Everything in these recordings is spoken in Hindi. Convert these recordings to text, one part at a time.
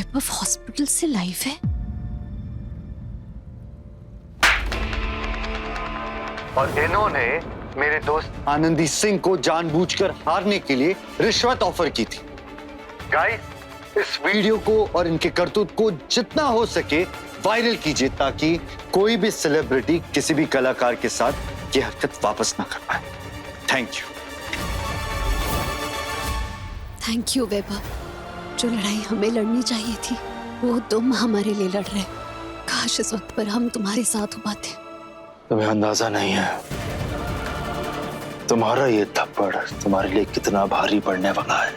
वैभव हॉस्पिटल से लाइव है? और इन्होंने मेरे दोस्त आनंदी सिंह को जानबूझकर हारने के लिए रिश्वत ऑफर की थी। गाइस, इस वीडियो को और इनके करतूत को जितना हो सके वायरल कीजिए ताकि कोई भी सेलिब्रिटी किसी भी कलाकार के साथ ये हरकत वापस ना कर पाए। Thank you. थैंक यू वैभव। जो लड़ाई हमें लड़नी चाहिए थी वो तुम हमारे लिए लड़ रहे। काश इस वक्त पर हम तुम्हारे साथ हो पाते। तुम्हें अंदाजा नहीं है तुम्हारा ये थप्पड़ तुम्हारे लिए कितना भारी पड़ने वाला है।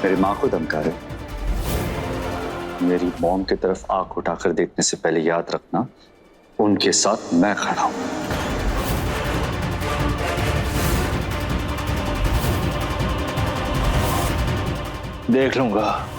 मेरी माँ को धमका रहे। मेरी मॉम की तरफ आंख उठाकर देखने से पहले याद रखना, उनके साथ मैं खड़ा हूं। देख लूंगा।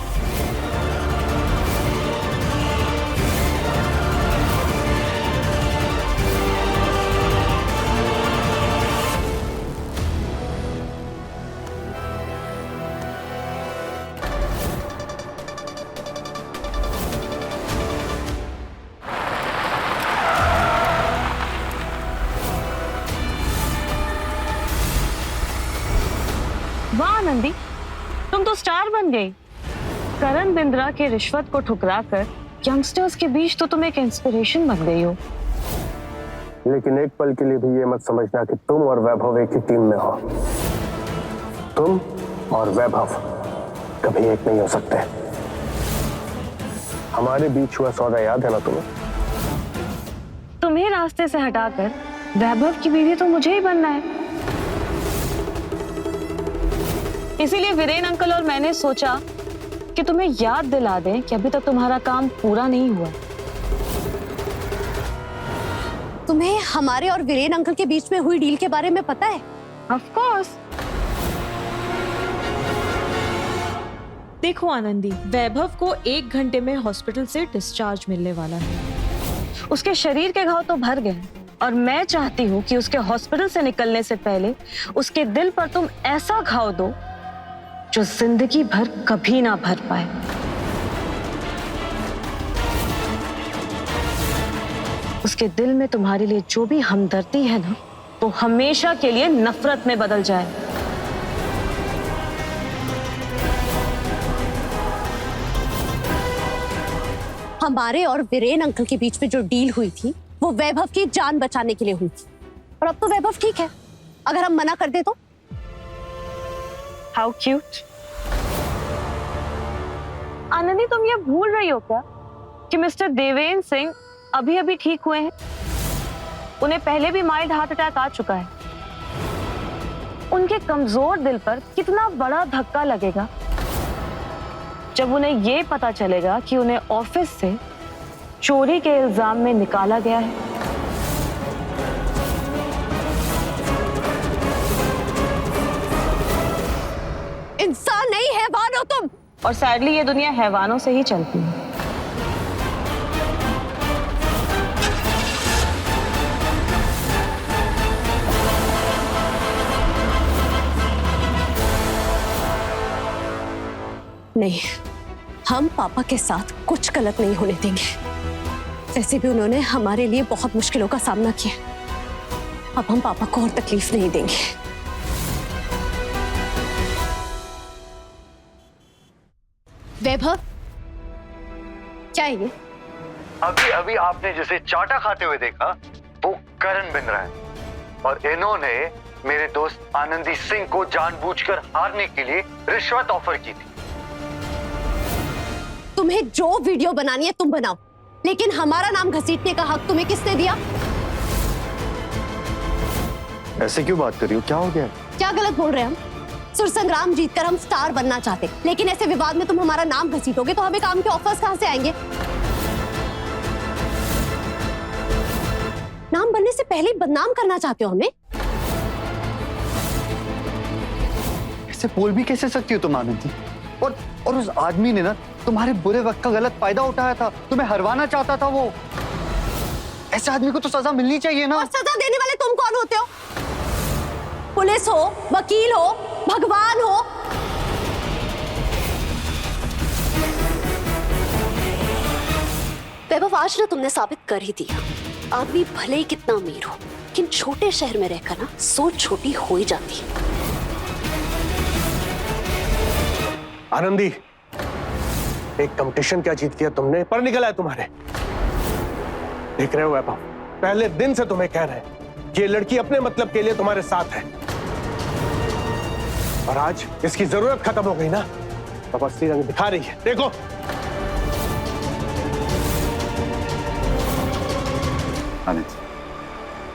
वाह आनंदी, तुम तो स्टार बन गई। करण बिंद्रा के रिश्वत को ठुकराकर यंगस्टर्स के बीच तो तुम एक इंस्पिरेशन बन गई हो। लेकिन एक पल के लिए भी ये मत समझना कि तुम और वैभव एक ही टीम में हो। तुम और वैभव कभी एक नहीं हो सकते। हमारे बीच हुआ सौदा याद है ना तुम्हें? तुम्हें रास्ते से हटाकर वैभव की बीवी तो मुझे ही बनना है। इसीलिए वीरेन अंकल और मैंने सोचा कि तुम्हें याद दिला दें कि अभी तक तुम्हारा काम पूरा नहीं हुआ। तुम्हें हमारे और वीरेन अंकल के बीच में हुई डील के बारे में पता है? Of course. देखो आनंदी, वैभव को 1 घंटे में हॉस्पिटल से डिस्चार्ज मिलने वाला है। उसके शरीर के घाव तो भर गए और मैं चाहती हूँ कि उसके हॉस्पिटल से निकलने से पहले उसके दिल पर तुम ऐसा घाव दो जो जिंदगी भर कभी ना भर पाए। उसके दिल में तुम्हारे लिए जो भी हमदर्दी है ना, वो हमेशा के लिए नफरत में बदल जाए। हमारे और वीरेन अंकल के बीच में जो डील हुई थी वो वैभव की जान बचाने के लिए हुई थी। और अब तो वैभव ठीक है। अगर हम मना कर दे तो? How cute. आनंदी, तुम ये भूल रही हो क्या कि मिस्टर देवेंद्र सिंह अभी अभी ठीक हुए हैं? उन्हें पहले भी माइल्ड हार्ट अटैक आ चुका है। उनके कमजोर दिल पर कितना बड़ा धक्का लगेगा जब उन्हें ये पता चलेगा कि उन्हें ऑफिस से चोरी के इल्जाम में निकाला गया है। इंसान नहीं हैवान हो तुम। और सैडली ये दुनिया हैवानों से ही चलती है। नहीं, हम पापा के साथ कुछ गलत नहीं होने देंगे। वैसे भी उन्होंने हमारे लिए बहुत मुश्किलों का सामना किया। अब हम पापा को और तकलीफ नहीं देंगे। वैभव, क्या है ये? अभी अभी आपने जिसे चाटा खाते हुए देखा वो करण बिंद्रा है। और इन्होंने मेरे दोस्त आनंदी सिंह को जानबूझकर हारने के लिए रिश्वत ऑफर की थी। तुम्हें जो वीडियो बनानी है तुम बनाओ, लेकिन हमारा नाम घसीटने का हक तुम्हें किसने दिया? ऐसे क्यों बात कर रही हो? क्या हो गया? क्या गलत बोल रहे हैं हम? सुर संग्राम जीतकर हम स्टार बनना चाहते, लेकिन ऐसे विवाद में तुम हमारा नाम घसीटोगे तो हमें काम के ऑफर्स कहां से आएंगे? नाम बनने से पहले ही बदनाम करना चाहते हो हमें? ऐसे बोल भी कैसे सकती हो तुम आनंदी? और उस आदमी ने ना तुम्हारे बुरे वक्त का गलत फायदा उठाया था, तुम्हें हरवाना चाहता था वो। ऐसे आदमी को तो सजा मिलनी चाहिए ना। और सजा देने वाले तुम कौन होते हो? पुलिस हो, वकील हो, भगवान हो। वैभव, आज ना तुमने साबित कर ही दिया, आदमी भले ही कितना अमीर हो, लेकिन छोटे शहर में रहकर ना सोच छोटी हो ही जाती है। आनंदी, एक कंपटीशन क्या जीत किया तुमने, पर निकला है तुम्हारे। देख रहे हो वैभव, पहले दिन से तुम्हें कह रहे हैं कि ये लड़की अपने मतलब के लिए तुम्हारे साथ है, और आज इसकी जरूरत खत्म हो गई ना, तो असली रंग दिखा रही है। देखो आनंद,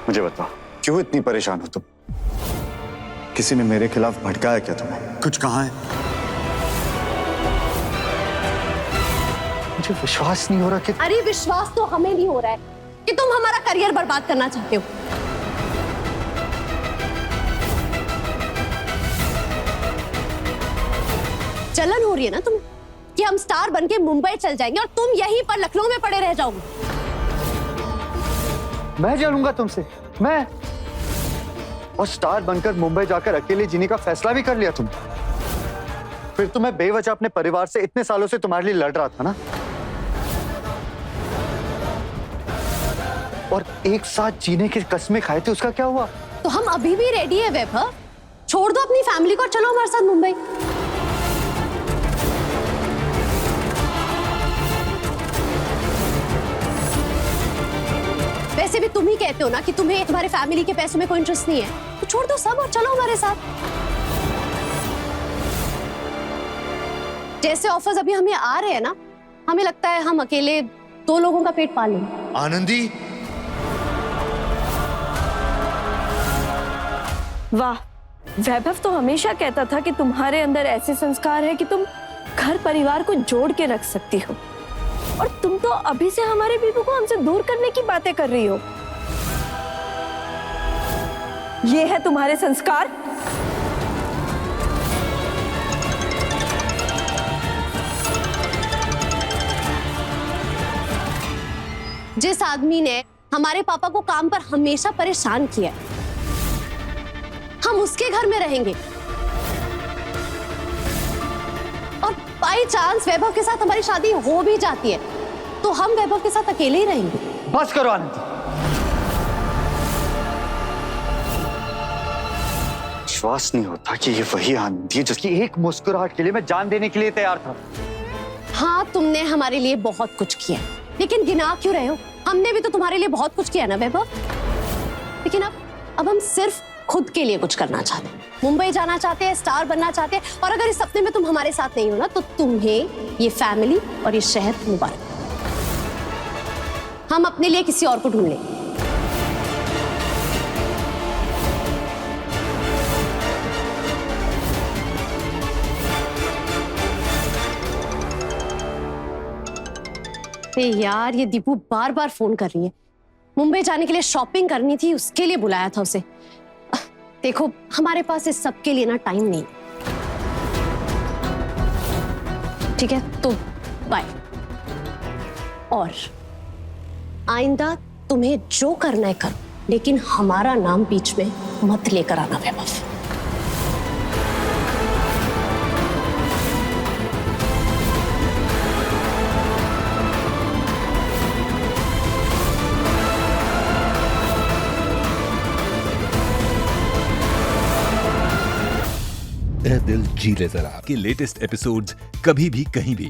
मुझे बताओ, क्यों इतनी परेशान हो तुम? किसी ने मेरे खिलाफ भड़काया क्या तुम्हें? कुछ कहा है? मुझे विश्वास नहीं हो रहा कि... अरे विश्वास तो हमें नहीं हो रहा है कि तुम हमारा करियर बर्बाद करना चाहते हो। जलन हो रही है ना तुम्हें कि हम स्टार बनके मुंबई चल जाएंगे और तुम यहीं पर लखनऊ में पड़े रह जाओगे। मैं जलूंगा तुमसे? मैं? और स्टार बनकर मुंबई जाकर अकेले जीने का फैसला भी कर लिया तुमने? फिर तो मैं बेवजह अपने परिवार से इतने सालों से तुम्हारे लिए लड़ रहा था ना, और एक साथ जीने की कस्में खाए थे, उसका क्या हुआ? तो हम अभी भी रेडी है वैभव, छोड़ दो अपनी फैमिली को और चलो हमारे साथ मुंबई। वैसे भी तुम ही कहते हो ना कि तुम्हें तुम्हारे फैमिली के पैसों में कोई इंटरेस्ट नहीं है, तो छोड़ दो सब और चलो हमारे साथ। जैसे ऑफर्स अभी हमें आ रहे हैं ना, हमें लगता है हम अकेले 2 लोगों का पेट पाल लेंगे। आनंदी, वाह, वैभव तो हमेशा कहता था कि तुम्हारे अंदर ऐसे संस्कार है कि तुम घर परिवार को जोड़ के रख सकती हो, और तुम तो अभी से हमारे बीबू को हमसे दूर करने की बातें कर रही हो। ये है तुम्हारे संस्कार? जिस आदमी ने हमारे पापा को काम पर हमेशा परेशान किया, हम उसके घर में रहेंगे, और बाई चांस वैभव के साथ हमारी शादी हो भी जाती है तो हम वैभव के साथ अकेले ही रहेंगे। बस करो आनंदी। विश्वास नहीं होता कि ये वही आनंदी है जिसकी एक मुस्कुराहट के लिए मैं जान देने के लिए तैयार था। हाँ, तुमने हमारे लिए बहुत कुछ किया, लेकिन गिना क्यों रहे हो? हमने भी तो तुम्हारे लिए बहुत कुछ किया ना वैभव। लेकिन अब हम सिर्फ खुद के लिए कुछ करना चाहते हैं, मुंबई जाना चाहते हैं, स्टार बनना चाहते हैं, और अगर इस सपने में तुम हमारे साथ नहीं हो ना, तो तुम्हें ये फैमिली और ये शहर मुबारक। हम अपने लिए किसी और को ढूंढ लेंगे। यार, ये दीपू बार बार फोन कर रही है। मुंबई जाने के लिए शॉपिंग करनी थी, उसके लिए बुलाया था उसे। देखो, हमारे पास इस सब के लिए ना टाइम नहीं। ठीक है, तो बाय। और आइंदा तुम्हें जो करना है करो, लेकिन हमारा नाम बीच में मत लेकर आना वैभव। दिल जी ले जरा के लेटेस्ट एपिसोड्स कभी भी कहीं भी